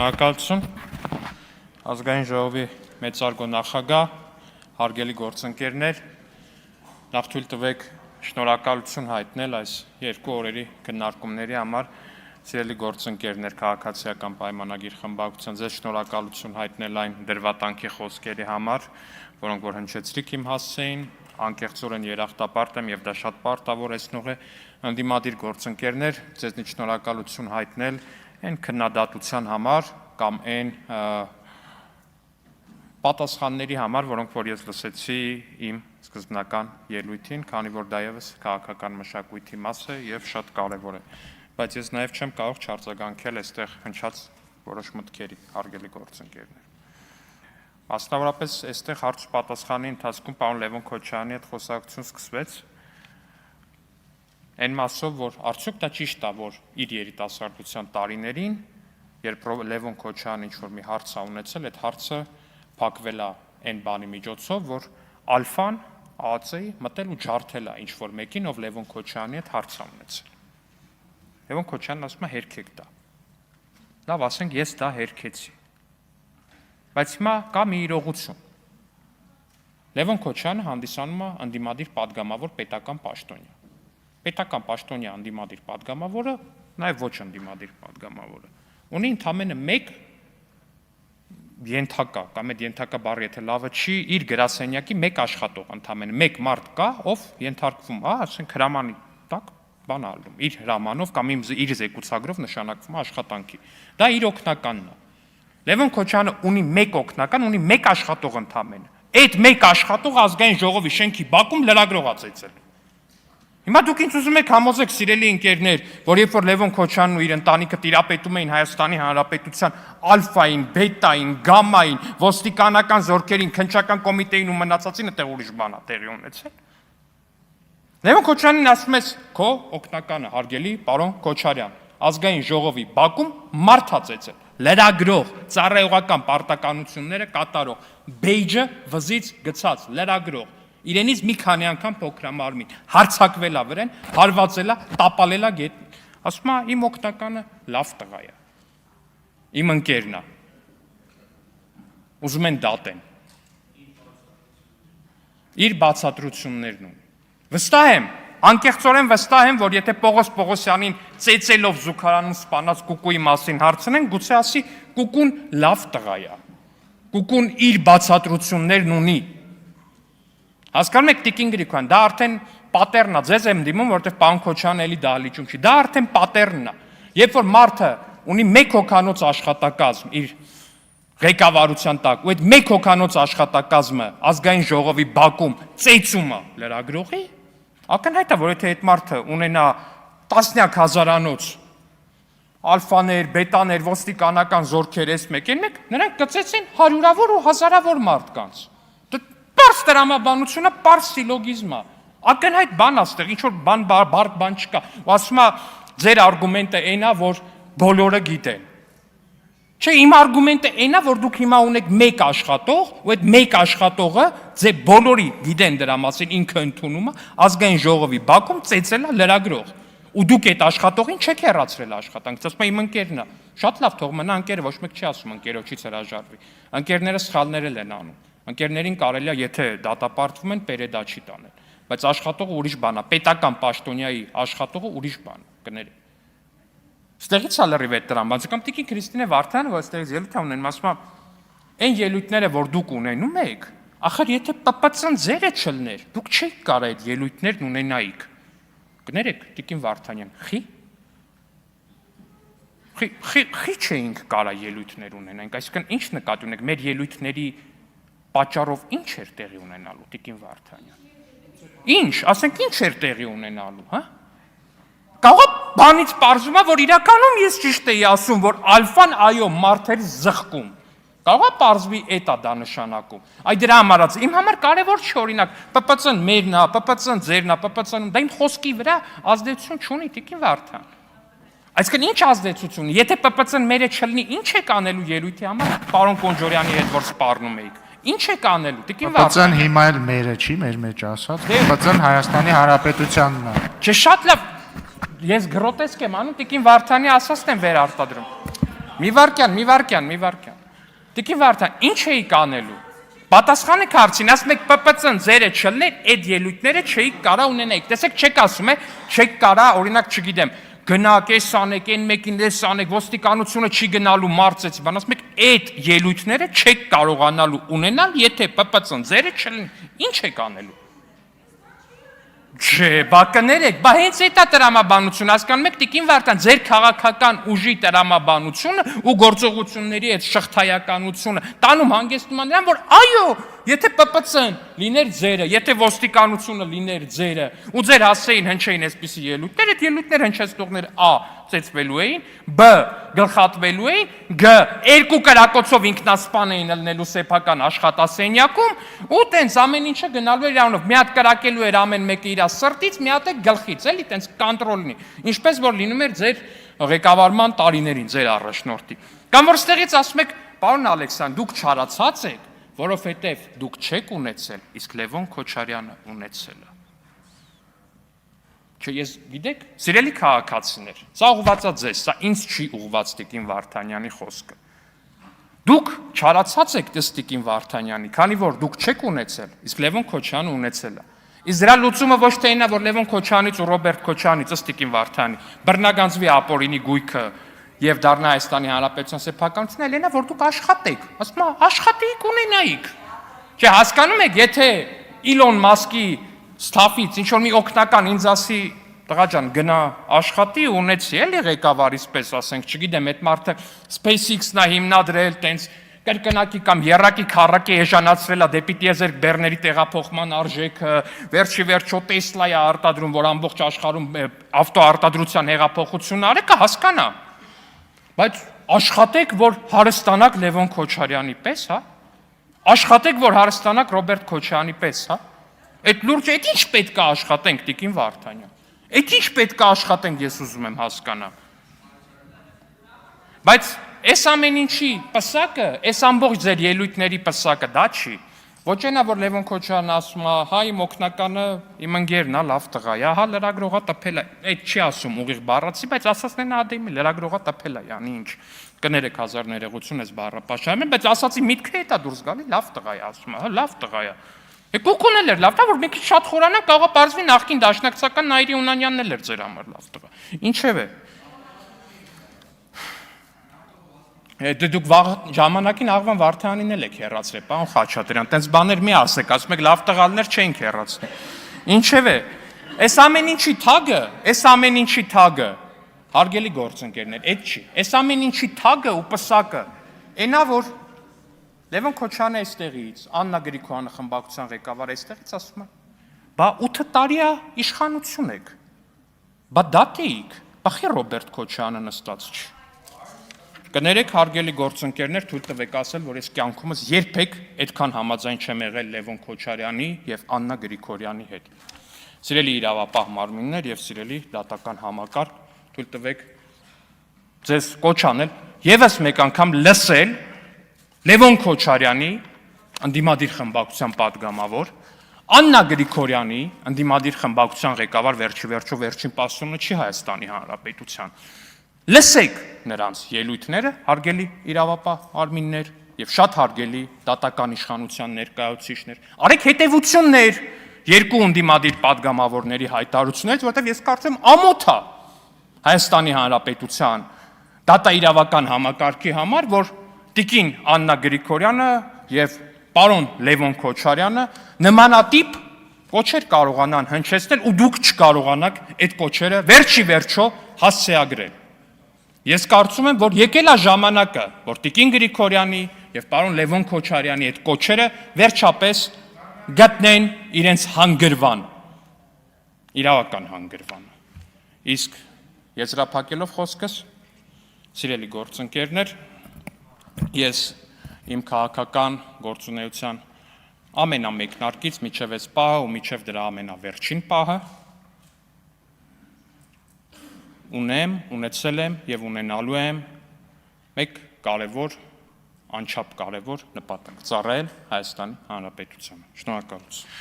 Շնորհակալություն ազգային ժողովի մեծարգո նախագահ, հարգելի գործընկերներ, նախ թույլ տվեք շնորհակալություն հայտնել այս երկու օրերի քննարկումների համար, սիրելի գործընկերներ, քաղաքացիական պայմանագիր խմբակցության, ձեզ շնորհակալություն հայտնել այն դրվատանքի խոսքերի համար, որոնք որ հնչեցրիք իմ հասցեին, անկեղծորեն երախտապարտ եմ եւ դա շատ պարտավորեցնող է, ընդդիմադիր գործընկերներ, ձեզնից շնորհակալություն հայտնել այն քննադատության համար կամ այն պատասխանների համար, որոնք որ ես լսեցի իմ սկզբնական ելույթին, քանի որ դա եւս քաղաքական մշակույթի մաս է եւ շատ կարեւոր է, բայց ես նաեւ չեմ կարող չարձագանքել այստեղ հնչած որոշ մտքերի, հարգելի գործընկերներ։ Մասնավորապես այստեղ հարց ու պատասխանի ընթացքում պարոն Լևոն Քոչարյանի հետ խոսակցություն սկսվեց այն մասով, որ արդյոք դա ճիշտ է, որ իր երիտասարդության տարիներին, երբ Լևոն Քոչարյանը ինչ-որ մի հարց է ունեցել, այդ հարցը փակվել է այն բանի միջոցով, որ ալֆան ԱԱՑ-ի մտել ու ջարդել է ինչ-որ մեկին, ով Լևոն Քոչարյանի հետ հարց է ունեցել։ Լևոն Քոչարյանն ասում է հերքեք դա։ Լավ, ասենք ես դա հերքեցի։ Բայց հիմա կա մի իրողություն։ Լևոն Քոչարյանը հանդիսանում է ընդդիմադիր падգամավոր պետական պաշտոնյա։ Պետական պաշտոնյա ընդդիմադիր падգամավորը, նաև ոչ ընդդիմադիր падգամավորը, ունի ընդամենը մեկ ենթակա, կամ այդ ենթակա բառը եթե լավը չի, իր գրասենյակի մեկ աշխատող ընդամենը, մեկ մարդ կա, ով ենթարկվում, ասենք հրամանի տակ բան ալնում, իր հրամանով կամ իր զեկուցագրով նշանակվում է աշխատանքի։ Դա իր օգնականն է։ Լևոն Քոչարյանը ունի մեկ օգնական, ունի մեկ աշխատող ընդամենը։ Այդ մեկ աշխատող ազգային ժողովի շենքի բակում լրագրող է ծեծել։ Հիմա դուք ինձ ուզում եք համոզեք, սիրելի ընկերներ, որ երբ որ Լևոն Քոչարյանն ու իր ընտանիքը տիրապետում էին Հայաստանի Հանրապետության ալֆային, բետային, գամմային, ոստիկանական զորքերին, քննչական կոմիտեին ու մնացածին, այդտեղ ուրիշ բան է տեղի ունեցել։ Լևոն Քոչարյանին ասում ես քո օգնականը, հարգելի պարոն Քոչարյան, ազգային ժողովի բակում մարդ է ծեծել, լրագրող, ծառայողական պարտականությունները կատարող, բեյջը վզից գցած, լրագրող, իրենից մի քանի անգամ փոքրամարմին, հարցակվել է վրան, հարվածել է, տապալել է գետնին։ Ասում է իմ օգնականը լավ տղա է։ Իմ ընկերն է։ Ուզում են դատեն։ Իր բացատրություններն ունի։ Վստահ եմ, անկեղծորեն վստահ եմ, որ եթե Պողոս Պողոսյանին ծեծելով զուգարանում սպանած Կուկուի մասին հարցնեն, գուցե ասի Կուկուն լավ տղա է։ Կուկուն իր բացատրություններն ունի։ Հասկանում եք Տիկին Գրիգորյան, դա արդեն պատեռն է, ձեզ եմ դիմում, որովհետև պարոն Քոչարյանն էլի դահլիճում չի, դա արդեն պատեռնն է։ Երբ որ մարդը ունի մեկ հոգանոց աշխատակազմ իր ղեկավարության տակ, ու այդ մեկ հոգանոց աշխատակազմը ազգային ժողովի բակում ծեծում է լրագրողի, ակնհայտ է, որ եթե այդ մարդը ունենա տասնյակ հազարանոց ալֆաներ, բետաներ, ոստիկանական զորքեր էս մեկ, նրանք կծեցին հարյուրավոր ու հազարավոր մարդկանց։ Պարզ տրամաբանությունը, պարզ սիլոգիզմ է, ակնհայտ բան է ստեղ, ինչ-որ բարդ բան չկա, ու ասում է ձեր արգումենտը այն է, որ բոլորը գիտեն։ Չէ, իմ արգումենտը այն է, որ դուք հիմա ունեք մեկ աշխատող, ու այդ մեկ աշխատողը ձեր բոլորի գիտեն դրա մասին, ինքը ընդունում է, ազգային ժողովի բակում ծեծել է լրագրող։ Ու դուք այդ աշխատողին չեք հեռացրել աշխատանքից, ասում է իմ ընկերն է։ Շատ լավ, թող մնա ընկերը, ոչ մեկ չի ասում ընկերոջից հրաժարվի։ Ընկերները սխալներ են անում։ Ընկերներին կարելի է, եթե դատապարտվում են, պերեդա չի տանել, բայց աշխատողը ուրիշ բան է, պետական պաշտոնյայի աշխատողը ուրիշ բան է, կներեք։ Ստեղից է լրիվ այդ տրամաբանությունը, կամ Տիկին Քրիստինե Վարդանը, որ ստեղից ելույթ է ունենում, ասում է, այն ելույթները, որ դուք ունենում եք, ախր եթե ՊՊՑ-ն ձերը չլներ, դուք չեք կարող այդ ելույթներն ունենայիք։ Կներեք, Տիկին Վարդանյան, խի չէինք կարող ելույթներ ունենանք, այսինքն ինչ նկատի ունեք, մեր ելույթների պատճառով ինչ էր տեղի ունենալու, Տիկին Վարդանյան։ Ինչ, ասենք ինչ էր տեղի ունենալու, հա։ Կարող է բանից պարզվում է, որ իրականում ես ճիշտ էի ասում, որ ալֆան այո մարդեր զղկում։ Կարող է պարզվի էտա դա նշանակում։ Այ դրա համար իմ համար կարևոր չի օրինակ ՊՊՑ-ն մերն է, ՊՊՑ-ն ձերն է, ՊՊՑ-ն դա իմ խոսքի վրա ազդեցություն չունի, Տիկին Վարդան։ Այսինքն ինչ ազդեցություն, եթե ՊՊՑ-ն մերը չլինի, ինչ եք անելու ելույթի համար, պարոն Կոնջորյանի հետ որ սպառնում էիք։ Ինչ եք անելու, Տիկին Վարդան։ ՊՊՑ-ն հիմա էլ մերը չի, մեր մեջ ասած, ՊՊՑ-ն Հայաստանի Հանրապետությանն է։ Չէ, շատ լավ, ես գրոտեսկ եմ անում, Տիկին Վարդանի ասածն եմ վերարտադրում։ Մի վարքյան։ Տիկին Վարդան, ինչ էիք անելու։ Պատասխանեք հարցին, ասում եք ՊՊՑ-ն ձերը չլներ, այդ ելույթները չէիք կարա ունենայիք։ Տեսեք, չեք ասում, չեք կարա, օրինակ, չգիտեմ, գնաք, էս անեք, այն մեկին էս անեք, ոստիկանությունը չի գնալու մարծեցի, բան ասում եք, այդ ելույթները չեք կարողանալու ունենալ, եթե ՊՊՑ-ն ձերը չլներ։ Ինչ եք անելու։ Չէ, բա կներեք, բա հենց այդ է տրամաբանությունը, հասկանում եք, Տիկին Վարդան, ձեր քաղաքական ուժի տրամաբանությունը ու գործողությունների այդ շղթայականությունը տանում հանգեցնում նրան, որ այո, եթե ՊՊՑ-ն լիներ ձերը, եթե ոստիկանությունը լիներ ձերը, ու ձեր հասեին հնչեին այսպիսի ելույթներ, այդ ելույթներ հնչեցնողներ ա. ծեծվելու էին, բ. գլխատվելու էին, գ. երկու կրակոցով ինքնասպան էին ելնելու սեփական աշխատասենյակում, ու տենց ամեն ինչը գնալու էր իրանով, մի հատ կրակելու էր ամեն մեկը իր սրտից, մի հատ է գլխից, էլի տենց կոնտրոլնի, ինչպես որ լինում էր ձեր ղեկավարման տարիներին, ձեր առաջնորդի։ Կամ որ ստեղից ասում եք, պարոն Ալեքսան, դուք չարացած եք, որովհետև դուք չեք ունեցել, իսկ Լևոն Քոչարյանը ունեցել է։ Չէ, ես գիտեք, սիրելի քաղաքացիներ, սա ուղղված է ձեզ, սա ինձ չի ուղղված Տիկին Վարդանյանի խոսքը։ Դուք չարացած եք Տիկին Վարդանյանի, քանի որ դուք չեք ունեցել, իսկ Լևոն Քոչարյանը ունեցել է։ Իսկ դրա լուծումը ոչ թե ինա, որ Լևոն Քոչարյանից ու Ռոբերտ Քոչարյանից Տիկին Վարդանի բռնագանձվի ապօրինի գույքը եւ դառնա Հայաստանի Հանրապետության սեփականությունը, այլ ինա, որ դուք աշխատեք, ասում եմ, աշխատեիք ունենայիք։ Չէ, հասկանում եք, եթե Իլոն Մասկի Ստաֆից ինչ որ մի օգնական ինձ ասի տղա ջան գնա աշխատի ունեցի էլի ղեկավարից պես ասենք չգիտեմ այդ մարդը SpaceX-ն է հիմնադրել տենց կրկնակի կամ երակի քառակի էժանացրել է դեպի տիեզերք բեռների տեղափոխման արժեքը վերջի վերջո Տեսլա է արտադրում որ ամբողջ աշխարհում ավտոարտադրության հեղափոխություն արի կհասկանա բայց աշխատեք որ հարստանաք Լևոն Քոչարյանի պես հա աշխատեք որ հարստանաք Ռոբերտ Քոչարյանի պես հա Այդ լուրջ այդ ինչ պետք է աշխատենք Տիկին Վարդանյան։ Այդ ինչ պետք է աշխատենք ես ուզում եմ հասկանալ։ Բայց այս ամեն ինչի պսակը, այս ամբողջ ձեր ելույթների պսակը դա չի։ Ոչ այնա որ Լևոն Քոչարյանն ասում է, հա իմ օգնականը իմ ընկերն է, լավ տղա է, հա լրագրողա տպել է։ Այդ չի ասում ուղիղ բառացի, բայց ասածներն ադեմի լրագրողա տպել է, յանի ինչ։ Կներեք հազար ներողություն ես բառը պաշարում, բայց ասացի միտքը հետ է դուրս գալի, լավ տղա է ասում է, հա լավ տղա է։ Կուկուն էլ էր լավ, դա որ մի քիչ շատ խորանա կարող է բարձվի նախկին դաշնակցական Նայիրի Ունանյանն էլ էր ձեր համար լավ տղա։ Ինչևէ։ Դուք ժամանակին Աղվան Վարդանյանին էլ եք հեռացրել, պարոն Խաչատրյան, տենց բաներ մի ասեք, ասում եք լավ տղաներ չենք հեռացնի։ Ինչևէ, այս ամեն ինչի թագը, հարգելի գործընկերներ, այդ չի։ Այս ամեն ինչի թագը ու պսակը, այնա որ Լևոն Քոչարյանը այստեղից, Աննա Գրիգորյանը խմբակցության ղեկավարը այստեղից ասում է, բա 8 տարի է իշխանություն եք, բա դատ էիք, բախի Ռոբերտ Քոչարյանը նստած չի։ Կներեք հարգելի գործընկերներ, թույլ տվեք ասել, որ ես կյանքումս երբեք այդքան համաձայն չեմ եղել Լևոն Քոչարյանի եւ Աննա Գրիգորյանի հետ։ Սիրելի իրավապահ մարմիններ եւ սիրելի դատական համակարգ, թույլ տվեք ձեզ կոչ անել եւս մեկ անգամ լսել Լևոն Քոչարյանի ընդդիմադիր խմբակցության падգամավոր, Աննա Գրիգորյանի ընդդիմադիր խմբակցության ղեկավար վերջին պաշտոնը չի Հայաստանի Հանրապետության։ Լսեք նրանց ելույթները, հարգելի իրավապահ մարմիններ եւ շատ հարգելի դատական իշխանության ներկայացուցիչներ։ Արեք հետեւություններ երկու ընդդիմադիր падգամավորների հայտարարություններից, որտեղ ես կարծում եմ ամոթ է Հայաստանի Հանրապետության դատաիրավական համակարգի համար, որ Տիկին Աննա Գրիգորյանը եւ պարոն Լևոն Քոչարյանը նմանատիպ կոչեր կարողանան հնչեցնել ու դուք չկարողանաք այդ կոչերը վերջի վերջո հասցեագրել։ Ես կարծում եմ, որ եկել է ժամանակը, որ Տիկին Գրիգորյանի եւ պարոն Լևոն Քոչարյանի այդ կոչերը վերջապես գտնեն իրենց հանգրվան, իրավական հանգրվան։ Իսկ եզրափակելով խոսքս, սիրելի գործընկերներ, ես իմ քաղաքական գործունեության ամենամեկնարկից միջև այս պահը ու միջև դրա ամենավերջին պահը ունեցել եմ եւ ունենալու եմ մեկ կարևոր, անչափ կարևոր նպատակ՝ ծառայել Հայաստանի Հանրապետությանը։ Շնորհակալություն։